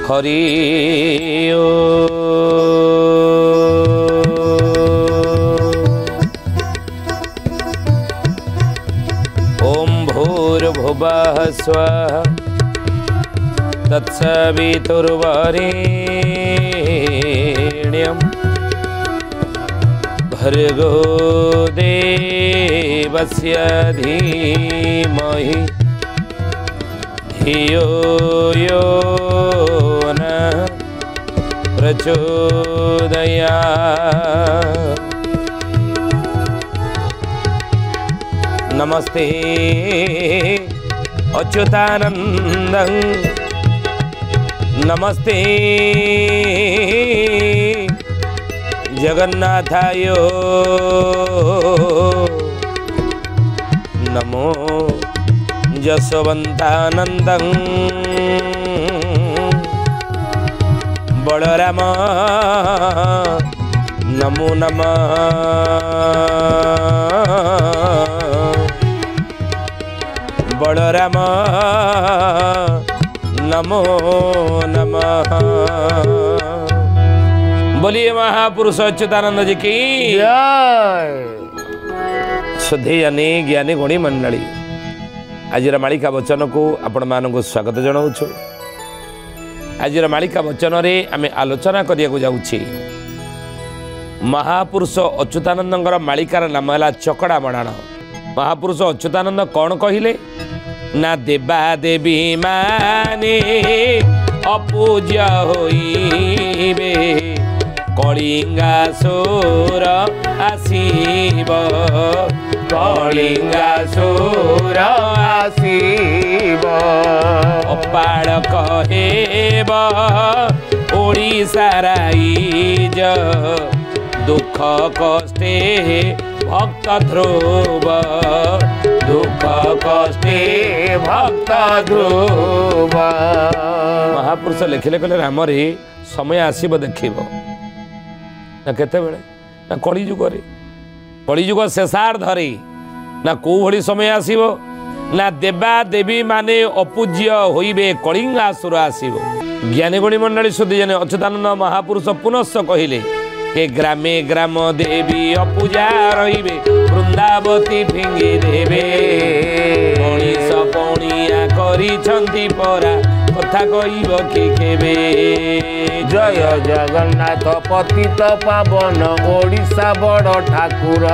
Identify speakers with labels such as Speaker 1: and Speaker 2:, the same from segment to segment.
Speaker 1: हरि ओम भूर्भुवः स्वः तत्सवितुर्वरेण्यं भर्गो देवस्य धीमहि धियो यो नः प्रचोदयात्। नमस्ते अच्युतानन्दं नमस्ते जगन्नाथाय नमो जसवन्तानन्दं बलराम नमो नमः बलराम नमो नमः। बोलिए महापुरुष अच्युतानंद जी की
Speaker 2: जय।
Speaker 1: श्रद्धेय ज्ञानी गुणी मंडली आज मालिका वचन को आपण मानक स्वागत जनाऊँ। आज मालिका वचन रे आमे आलोचना करिया जाउछि। महापुरुष अच्युतानंद मालिकार नाम है चकड़ा मणाण। महापुरुष अच्युतानंद कौन कहले ना देवा देवी माने अपूज्य होइबे कलिंगासुर आसीब
Speaker 2: कलिंगासुर आसीब
Speaker 1: अपाळ कहेब ओडिशा राइज दुख कष्टे भक्त ध्रुव
Speaker 2: दुख कष्टे भक्त ध्रुव।
Speaker 1: महापुरुष लिखिले कहले राम रे समय आसीब देखिब ना केते बेले ना कलिजुग रे कलिजुग शेषार्ध रे ना को भली समय आसीब ना देवा देवी माने अपूज्य होइबे कलिंगासुर आसीब। ज्ञानी गुणी मंडली सुधी जने अच्युतानंद महापुरुष पुनश्च कहिले के ग्रामे ग्राम देवी अपूजा रहिबे वृंदावती फिंगी देवे मनीष पणिया करिछंती परा कथा कहिब कि केबे।
Speaker 2: जय जगन्नाथ पतित पावन ओडिशा बड़ ठाकुर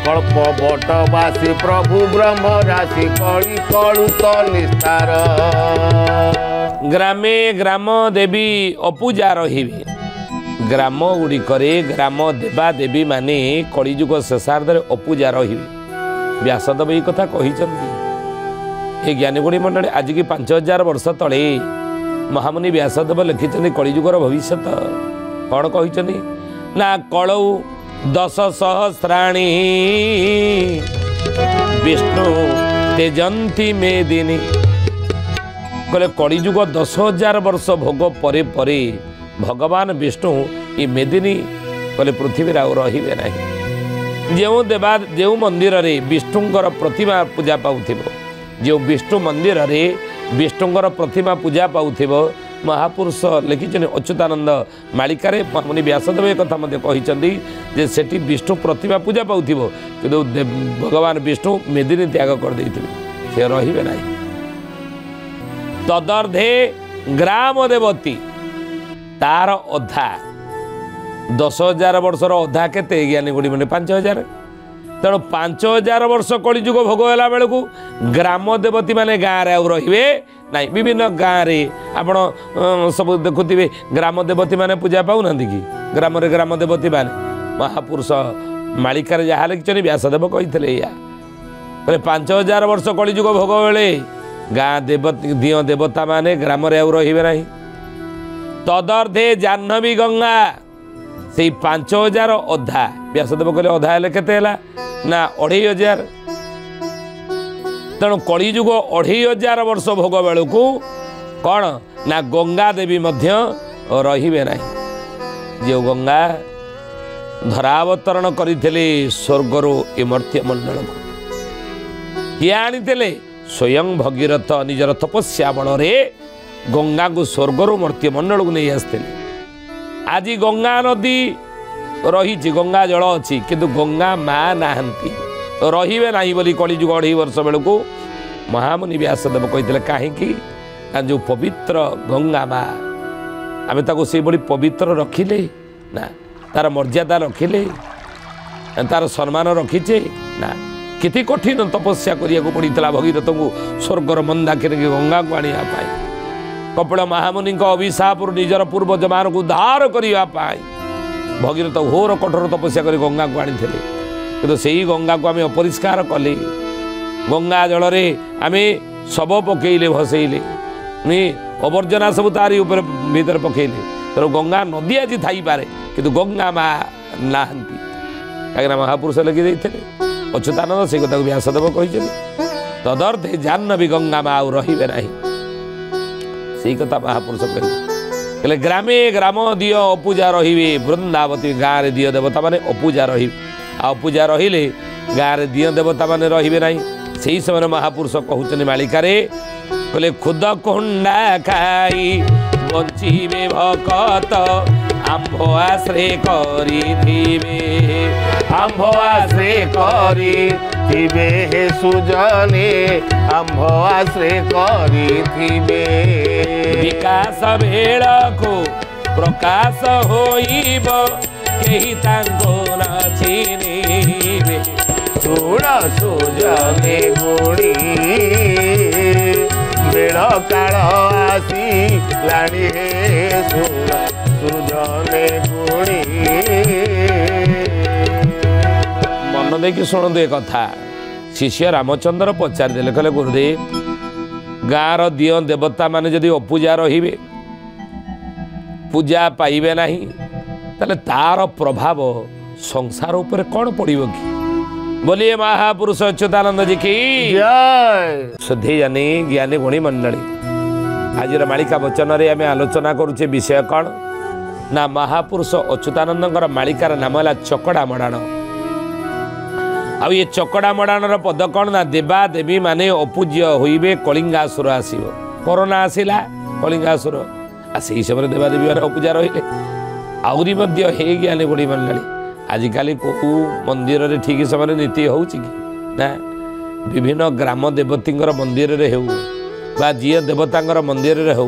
Speaker 2: कल्प बटवासी प्रभु ब्रह्म राशि कଳି कलुष निस्तार।
Speaker 1: ग्रामे ग्राम देवी अपूजा रहिबे ग्राम गुड़िकरे ग्राम देवा देवी माने कलिजुग शेषार्ध अपूजा रहिबे। व्यासदेव ये कथा कहिछंती। ये ज्ञानी गुणी मंडली आज की 5000 वर्ष तले महामुनि व्यासदेव लिखिछंती कलिजुगर भविष्य कौन कहिछंती ना कलौ 10 सहस्राणि विष्णु तेजंती मेदिनी कहले कलिजुग 10,000 वर्ष भोग परे परे भगवान विष्णु ये मेदिनी कहले पृथ्वी आउ रहिबे नाही। जो मंदिर रे विष्णुंकर प्रतिमा पूजा पाउथिबो जो विष्णु मंदिर रे विष्णुंकर प्रतिमा पूजा पाउथिबो महापुरुष लिखिछन अच्युतानंद मालिकारे मुनि व्यासदेव एक कथा मध्य कहिछंती जे सेठी विष्णु प्रतिमा पूजा पाउथिबो किंतु भगवान विष्णु मेदिनी त्याग कर दैथिबे से रहिबे नाही। तदर्धे ग्राम देवती तार अधा 10,000 वर्षर अधा केते ज्ञानी गुड़ी मैंने 5,000 तेणु 5,000 वर्ष कलिजुग भोग होला बेलू ग्राम देवती माने गाँव रे रे ना विभिन्न गाँव में आपण सब देखुवे ग्राम देवती माने पूजा पाऊना कि ग्राम ग्राम देवती माने महापुरुष मालिकार जहाँ लिखिं व्यासदेव कही या 5,000 वर्ष कलिजुग भोग बेले गाँ देवती दिय देवता माने ग्राम रे रे ना। तदर्धे जाह्नवी गंगा से 5,000 अधा व्यासदेव कहले अधा हेले केते हेला ना 2,500 तेणु कलिजुग 2,500 वर्ष भोग बेलू कौन ना गंगा देवी मध्य रहिबे नाही। जो गंगा धरावतरण करथिले स्वर्गरो ए मर्त्य मंडल को किए आनिथिले स्वयं भगीरथ निजर तपस्या बल रे गंगा को स्वर्गर मर्त्यमंडल को नहीं आसते। आज गंगा नदी रही गंगा जल अच्छी किंतु गंगा माँ नहांती रे ना बोली कलिजुग 2.5 वर्ष बेलू महामुनि व्यासदेव कहते कहीं जो पवित्र गंगा माँ आम ताको से बड़ी पवित्र रखिले ना तार मर्यादा रखिले तार सम्मान रखीचे ना किति कठिन तपस्या करिया को पड़ता भगीरथ को स्वर्गर मंदाकिनी गंगा को आने कपिल महामुनि अभिशाप निजर पूर्वज मान को उद्धार करने भगीरथ घोर कठोर तपस्या कर गंगा को आनी कि से ही गंगा को आम अपरिष्कार कले गंगा जल आम शव पकईले भसईले नहीं अवर्जना सब तारी ऊपर भीतर पकईले तेणु गंगा नदी आज थी पारे कि गंगा माँ नहांती कहीं महापुरुष लिखि अच्युतानंद से कथा व्यासदेव कही तदर्थे जाह्नवी गंगा माँ आउ रे ना से कथा महापुरुष कहे ग्रामे ग्राम दिय अपूजा रे वृंदावती गाँव में दिय देवता मैंने अपूजा रे अपूजा रे गाँव में दिय देवता मैंने रे ना से समय महापुरुष कहते मालिकारे कहले खुद कुंडा खाई बंचीबे भकत आंभ आश्रे करिथिबे
Speaker 2: आंभ आश्रे करिथिबे हे सुजने आंभ आश्रे करिथिबे
Speaker 1: विकास भेड़ को प्रकाश होइब केही तांको न चिन्हिबे
Speaker 2: सुण सुजने गुणी बेड़ काल आसी लाणी हे सुण सुजने गुणी
Speaker 1: मन देखिए शुणु ए कथा शिष्य रामचंद्र पचारिदेले कहले गुरुदेव गाँव दिय देवता माने जदि अपूजा रे पूजा पाइबे नहीं ताले तार प्रभाव संसार उपर कौन पड़ो कि बोलिए महापुरुष अच्युतानंद जी की
Speaker 2: जय।
Speaker 1: शुद्धि जानी ज्ञानी गुणी मंडली आज मालिका वचन रे आम आलोचना करुचे विषय कौन ना महापुरुष अच्युतानंद मालिकार नाम है चकड़ा मड़ाण ये चकड़ा मड़ाणर पद कौन ना देवा देवी माने अपूज्य होइबे कलिंगासुर आसीब कोरोना आसिला कलिंगासुर से समय देवादेवी मैंने अपूजा रहिले आहरी हे ज्ञानी गुणी मंडली आजिकाली को मंदिर रे ठीक समय नीति हो ना विभिन्न ग्राम देवती मंदिर रे हो बा जी देवता मंदिर रे हो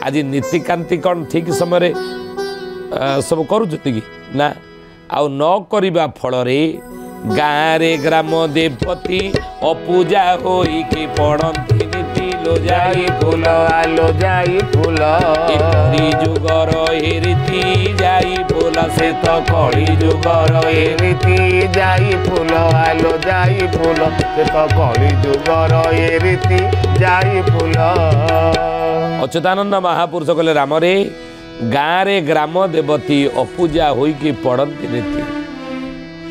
Speaker 1: आज नीतिकांति कौन ठीक समय सब करुँच ना आउ न करने फल गाँव रे ग्राम देवती अपूजा होइकी पड़ती नीति लो जाई
Speaker 2: फूल आलो जाई फूल
Speaker 1: कली जुगर ए रीति जाई फूल
Speaker 2: से तो कली जुगर ए रीति जाई फूल आलो जाई फूल से तो कली जुगर ए रीति जाई फूल।
Speaker 1: अच्युतानंद महापुरुष कहले राम रे गाँव रे ग्राम देवती अपूजा होइकी पड़ती नीति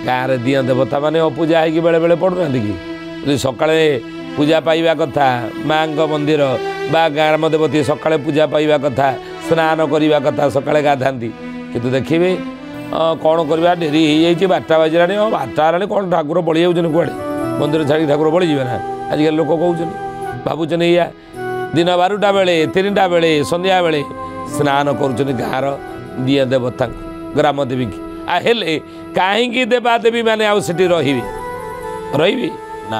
Speaker 1: गाँव रे दिया देवता माने अपूजा होइकी बेले बेले पड़ुना कि सकाळे पूजा पाइबा कथा माँ मंदिर बा ग्राम देवती सकाळे पूजा पाइबा कथा स्नान करने कथा सकाळे गाधाती किंतु देखिए कौन करवा डेरी हो जाए 12टा बाजिला 12टा हेल्ला कौन ठाकुर बड़ी जाऊँ कौड़े मंदिर छाड़ी ठाकुर बड़ी जाए ना आजिकल लोक कहते भावुन या दिन 12टा बेले 3टा बेले संध्या बेले स्नान कर गाँव दिया देवता ग्राम देवी की हेले कहीं देवादेवी मैंने आउ सेठी रही ना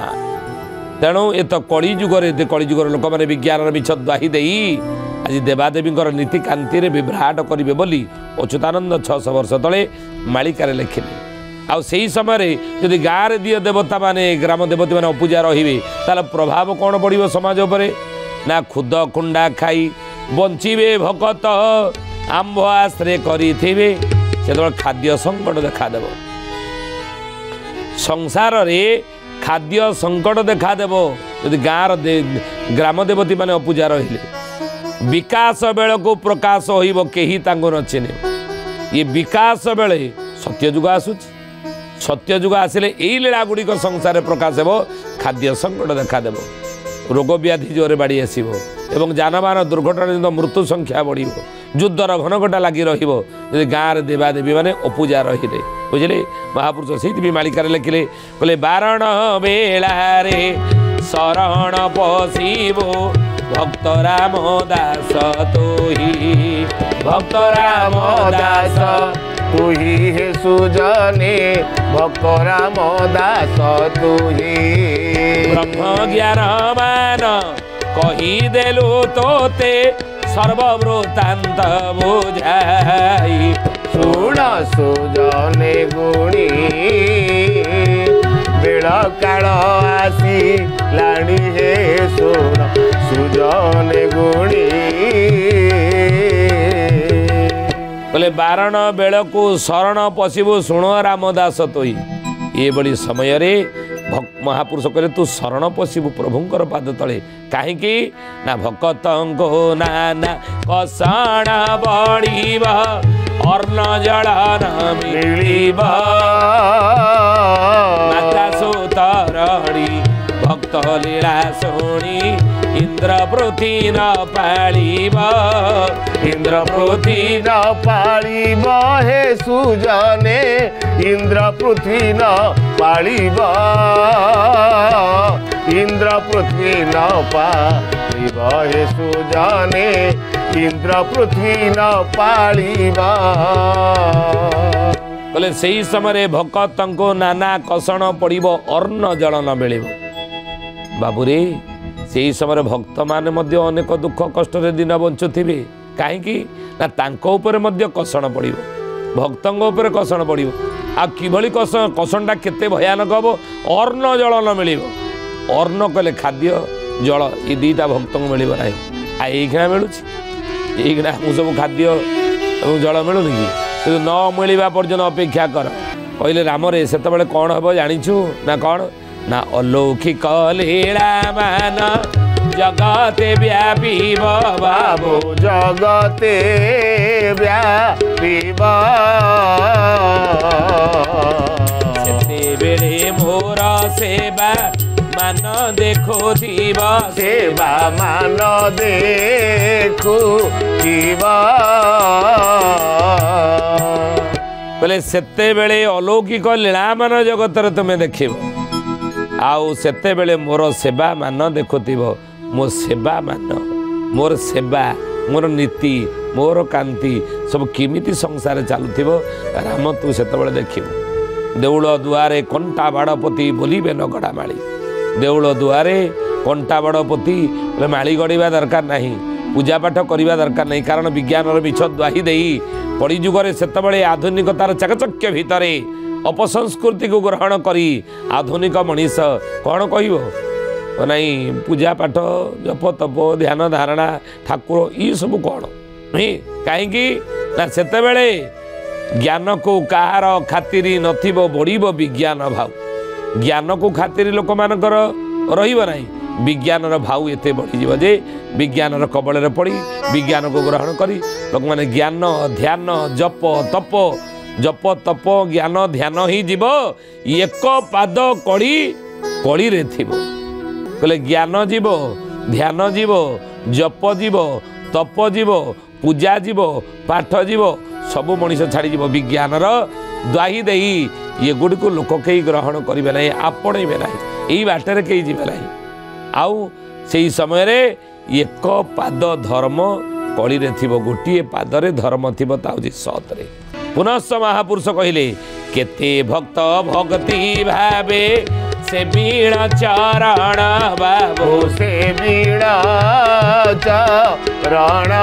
Speaker 1: तेणु ये तो कलिजुगर कलिजुगर लोक मैंने विज्ञान मिछ द्वाही दे आज देवादेवी नीतिकांति विभ्राट करेंगे बोली अच्युतानंद 600 वर्ष तले मालिकार लिखिले आउ से समय जदि गाँव में दिय देवता माने ग्राम देवती मैंने अपूजा रे ताल प्रभाव कौन पड़ो समाज उपर ना खुद कुंडा खाई बंचीबे भकत आंभ आश्रे करिथिबे से खाद्य संकट देखादेव संसार रे खाद्य संकट देखादेव यदि गाँव ग्राम देवती माने अपूजा रहिले विकास बेल को प्रकाश होइब केही तांको न चिन्हे ये विकास बेले सत्ययुग आसुची सत्ययुग आसिले एई लीला गुड़िक संसार प्रकाश हेब खाद्य संकट देखादेव रोग व्याधि जोरे बाड़ी आसब एवं जानबाहन दुर्घटना मृत्यु संख्या बढ़ युद्धर घनघटा लगी रही गाँव में देवादेवी मैंने अपूजा रही बुझे महापुरुष से मालिकार लिखिले कहले बारण बेलारे शरण पशिबो भक्त राम दास तोहि भक्त राम दास
Speaker 2: तुही हे सुजने भक्त राम दास तुही
Speaker 1: ब्रह्म ज्ञान मान कही देलु तोते सर्ववृत्तांत बुझाई
Speaker 2: शुण सुजने गुणी बेल काल आसी लाणी हे शुण सुजने गुणी
Speaker 1: बोले बारण बेल को शरण पशिबु शुण रामदास तोई ये बड़ी समय रे महापुरुष कहले तू शरण पशिबु प्रभुंकर पाद तले कहीं ना भक्त नाना कषण बढ़िब अर्ण जल न मिलिब माता सुतरणी भक्त लीला शुणी इंद्र पृथ्वी न पालिब
Speaker 2: इंद्र पृथ्वी न पालिब हे सुजने इंद्र पृथ्वी न पालिब इंद्र पृथ्वी न पालिब हे सुजने इंद्र पृथ्वी न पालिब
Speaker 1: बोले सही समय भक्त को नाना कषण पड़ब अर्ण जल न मिल बाबूरे से समय भक्त माने मध्य अनेक दुख कष्ट दिन बंचुवे कहीं ना कषण पड़ भक्तों उपर कषण पड़ आ किभली कषणटा केते भयानक हम अर्ण जल न मिल अर्ण कहले खाद्य जल ये दीटा भक्त को मिल ना आईना मिलूँ ये सब खाद्य जल मिलूनी कि न मिलवा पर्यटन अपेक्षा कर कहले रामरे से कौन हम जाचु ना कौन ना अलौकिक लीला मान जगते व्यापीब बाबू
Speaker 2: जगते व्यापीब
Speaker 1: सेते बेले मोर सेवा मान देखुथिब
Speaker 2: सेवा मान देखुथिब
Speaker 1: बोले सेते बेले अलौकिक लीला मान जगत तुम्हें देखिब आउ सेते बेले मोर सेवा मान देखुथिब मो सेवा मान मोर सेवा मोर नीति मोर कांति सब किमिति संसार चलुथिबो राम तू सेते देखिबु देउल दुआरे कंटा बाड़पति बोलिबे नगड़ा माली देउल दुआरे कंटा बाड़पति माली गड़िबा दरकार नहीं पूजा पाठ करवा दरकार नहीं कारण विज्ञान मिछ द्वाही देई कली जुगरे सेतबेले आधुनिकतार चाकचक्य भितरे अपसंस्कृति को ग्रहण करी आधुनिक मनीष कौन कहब नहीं पूजा पाठ जप तप ध्यान धारणा ठाकुर ये सब कौन नहीं कहीं ना सेतेबेले ज्ञान को कहार खातिर नथिबो बढ़िबो विज्ञान भाव ज्ञान को खातिर लोक मानकर रहिबो नहीं विज्ञान भाव एते बढ़ी जे विज्ञान कबल पड़ी विज्ञान को ग्रहण करी लोक माने ज्ञान ध्यान जप तप ज्ञान ध्यान ही जीव एक पाद कड़ी कड़ी रे थिबो कहले ज्ञान जीव ध्यान जीव जप जीव तप जीव पूजा जीव पाठ जीव सब मनीष छाड़ी जीव विज्ञान द्वाही देई ये गुड़ी को लोक कई ग्रहण करेंगे ना आपणेबे ना यही बाटर कई जी ना आउ से समय रे एक पाद धर्म कड़ी रे थिबो गोटे पादरे धर्म थिबो ताउजी सतरे पुनश्च महापुरुष कहले केते भक्त भक्ति भावे से बीण चरण बाबू
Speaker 2: से बीण चरण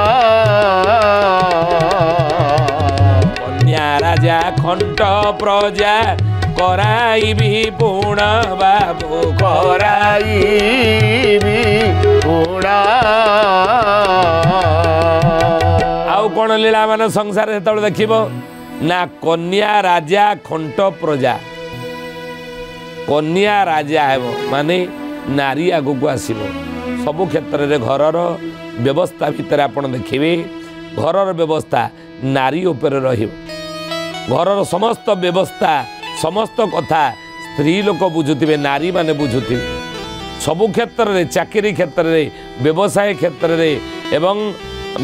Speaker 1: कन्या राजा खंट प्रजा कराई भी पूर्ण बाबू
Speaker 2: कराई भी पूर्ण
Speaker 1: आउ कौन लीला मान संसार जो देखिब ना कन्या राजा खंट प्रजा कन्या राजा हेब माने नारी आगु को आसिब सबु क्षेत्र रे घरर व्यवस्था भितर आपण देखिबे घरर व्यवस्था नारी ऊपर रहिब घरर समस्त व्यवस्था समस्त कथा स्त्री लोक बुझुथिबे नारी माने बुझुथिबे सबु क्षेत्र रे चाकरी क्षेत्र रे व्यवसाय क्षेत्र रे एवं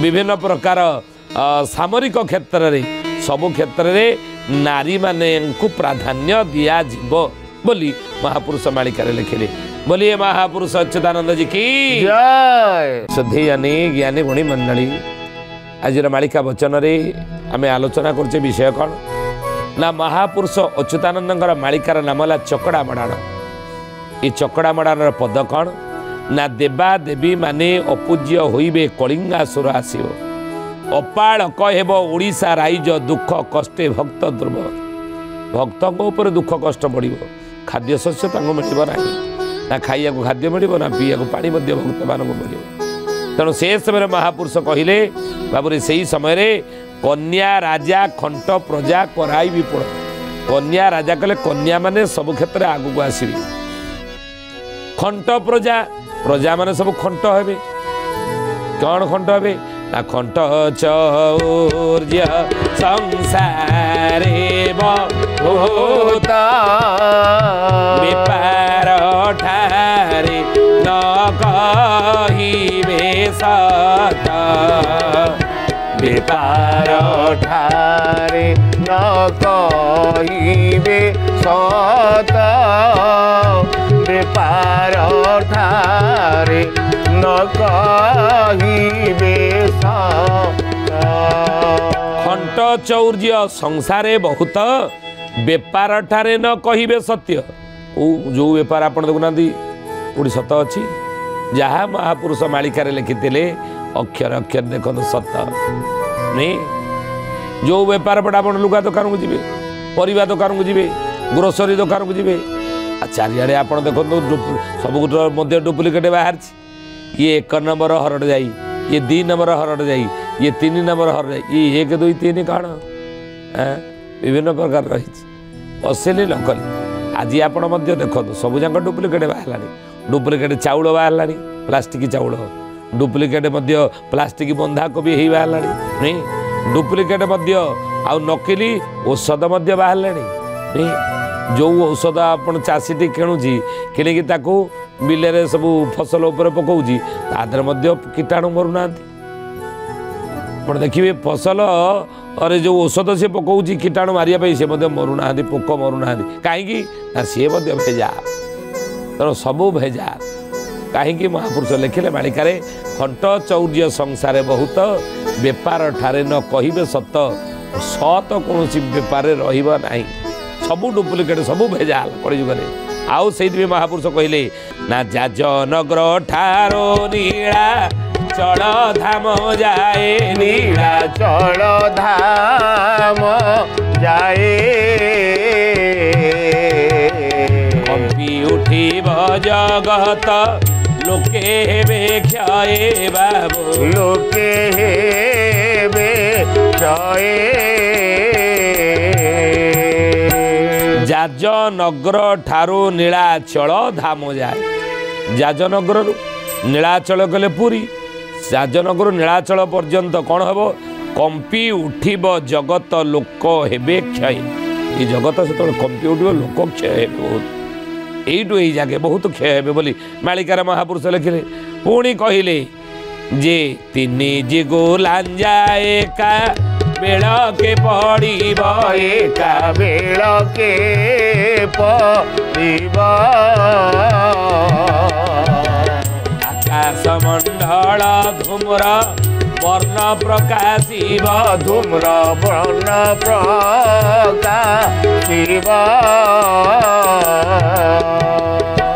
Speaker 1: विभिन्न प्रकार सामरिक क्षेत्र रे सबु क्षेत्र रे नारी माने को प्राधान्य दिया जीव बोली महापुरुष मालिकार लिखिले। बोलिए महापुरुष अच्युतानंद जी की
Speaker 2: जय।
Speaker 1: शुद्धि ज्ञानी गुणी मंडली आज मालिका वचन रे आम आलोचना करछे विषय कौन ना महापुरुष अच्युतानंद मालिकार नाम है चकड़ा मड़ाण। ये चकड़ा मड़ाण पद कौन ना देवा देवी माने अपूज्य होइबे कलिंगासुर आसिब अपाल कहब ओडिशा राइज दुख कष्टे भक्त ध्रुव। भक्तों उपर दुख कष्ट पड़ो खाद्य शस्य मिल ना ना खाइया खाद्य मिल ना पीया पानी भक्त मान मिल तेणु से समय महापुरुष कहले बाबूरे से ही समय कन्या राजा खंट प्रजा कराई विपुल। कन्या राजा कले कन्या माने सब क्षेत्र आगु को आसबे खंट प्रजा प्रजा माने सब खंट हेबे कौन खंट हेबे ना खंट चौर्य संसारे बहुत बेपार ठारे न कहिबे सत
Speaker 2: बेपार ठारे न कहिबे सत बेपार ठारे न कहिबे सत।
Speaker 1: खंट चौर्य संसारे बहुत बेपार ठारे न कहिबे सत्य। जो बेपार आप देखुना कोई सत अच्छी जहाँ महापुरुष मालिकार लिखिते अक्षर अक्षर देखो सत नहीं। जो बेपार पटे आप लुगा दुकान को जी परिवा दुकान को जी ग्रोसरी दुकान को जी चारिड़े आप देखो सब डुप्लिकेट बाहर ये 1 नंबर हरड़ जाई ये 2 नंबर हरड़ जाई ये 3 नंबर हरड़ जाई ये 1 2 3 कौन विभिन्न प्रकार रही असली नकली। आज आप देखो सब जाक डुप्लिकेट बाहर डुप्लिकेट चाउल बाहर प्लास्टिक चाउल डुप्लिकेट प्लास्टिक बंधाकोबी ही बाहर नहीं डुप्लिकेट आउ नकली औषध बाहर नहीं। जो औषध आप चाषीटी किणुची किणिकी ताकू बिलरे सब फसल उपर पकाउची तादर कीटाणु मरुना देखिए फसल अरे जो औषध से पकाउची कीटाणु मारिया से मरुना पोक मरुना कहीं सी भेजाल तेणु सबू भेजाल कहीं महापुरुष लिखिले मालिकारे खंट चौर्य संसारे बहुत बेपार ठारे न कहिबे सत सत कौन बेपार रही सबू डुप्लिकेट सबू भेजाल कलिजुग आउ से महापुरुष कहले ना जाज नगर ठारो नीला चल धाम जाए
Speaker 2: नीला चल धाम जाए
Speaker 1: कंपी उठिब जगत लोके हेबे क्षये बाबू
Speaker 2: लोके हेबे क्षये।
Speaker 1: जाजनगर ठारू नीलाचल धाम जाए जाजनगर नीलाचल गले पुरी जाजनगर नीलाचल पर्यंत कौन हम कंपी उठिब जगत लोक हेबे क्षय। ये जगत से कंपी उठिब लोक क्षय हे बहुत यू ये जागे बहुत क्षय हे बोली मालिकार महापुरुष लिखिले। पुणी कहले जे तीन जिगो लांजा एका बेलके पड़ब
Speaker 2: एका बेलके पड़ब
Speaker 1: आकाश मंडल धूम्र वर्ण प्रकाशिब
Speaker 2: धूम्र वर्ण प्रकाशिब।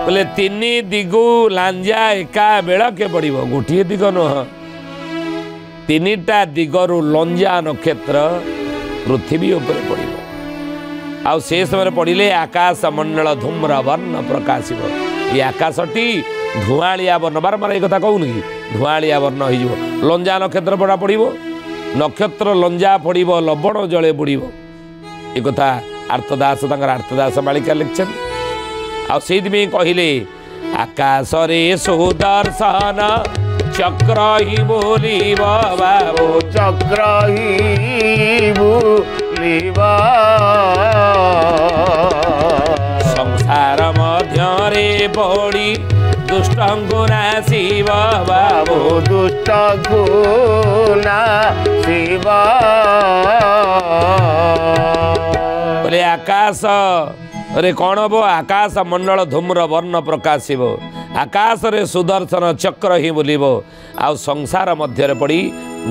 Speaker 1: बोले 3 दिगु लांजा एका बेलके पड़ब गोटे दिग नुह 3टा दिगरु लंजा नक्षत्र पृथ्वी उपर पड़ो आउ से समय पड़े आकाश मंडल धूम्र वर्ण प्रकाशिब। ये आकाशटी धुआलिया वर्ण बारंबार एक कथा कहून कि धुआलिया वर्ण हो लंजा नक्षत्र पड़ा पड़ो नक्षत्र लंजा पड़ो लवण जले बुड़ब एक कथा आर्तदास आर्तदास मालिका लिखिछन। आ कहले आकाश रे सुदर्शन चक्र ही बोलिब बाबू
Speaker 2: चक्र ही बोलिब
Speaker 1: संसार मध्य पड़ी दुष्ट को नाशिब बाबू
Speaker 2: दुष्ट को नाशिब।
Speaker 1: बोले आकाश अरे कौन हम आकाश मंडल धूम्र वर्ण प्रकाशिब आकाश रे सुदर्शन चक्र ही बुलिब आउ संसार मध्य पड़ी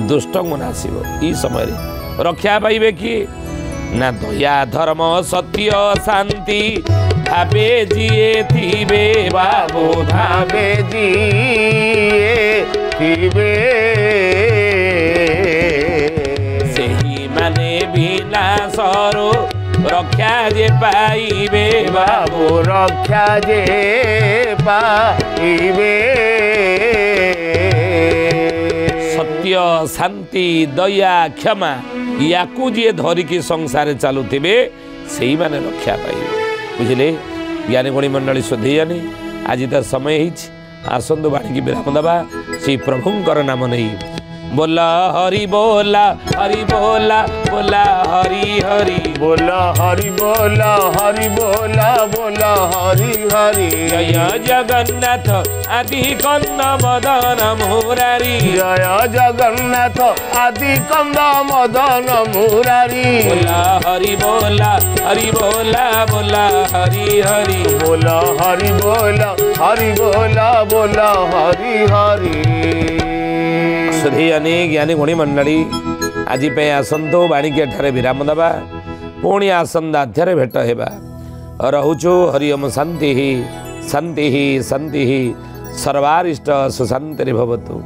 Speaker 1: दुष्ट को नासिब ई समय रक्षा पाइबे किए ना दया धर्म सत्य शांति भावे जिए थिबे बाबू
Speaker 2: भावे जिए थिबे
Speaker 1: सेही माने विनाशरो रक्षा जे पाइबे
Speaker 2: बाबू रक्षा जे पाइबे
Speaker 1: सत्य शांति दया क्षमा याकू जी धरिकी संसार चलुवे से मैंने रक्षा पाइबे बुझे ज्ञानी गुणी मंडली शोधेयानी आज तार समय आसंतु बाणी की विराम दबा श्री प्रभुंकर नाम नहीं बोला हरि बोला हरि बोला बोला हरि हरि
Speaker 2: बोला हरि बोला हरि बोला बोला हरि हरि
Speaker 1: जय जगन्नाथ आदि कंद मदन मुरारी
Speaker 2: जय जगन्नाथ आदि कंद मदन मुरारी
Speaker 1: बोला हरि बोला हरि बोला बोला हरि हरि
Speaker 2: बोला हरि बोला हरि बोला बोला हरि हरि
Speaker 1: सुधीयनी ज्ञानी गुणी मंडली आज आसंतु बाणिज्य ठारे विराम दबा पुणी आसंद अध्याय भेट हेबा रहुचु हरिओम शांति शांति शांति सर्वारिष्ट सुशांति भवतु।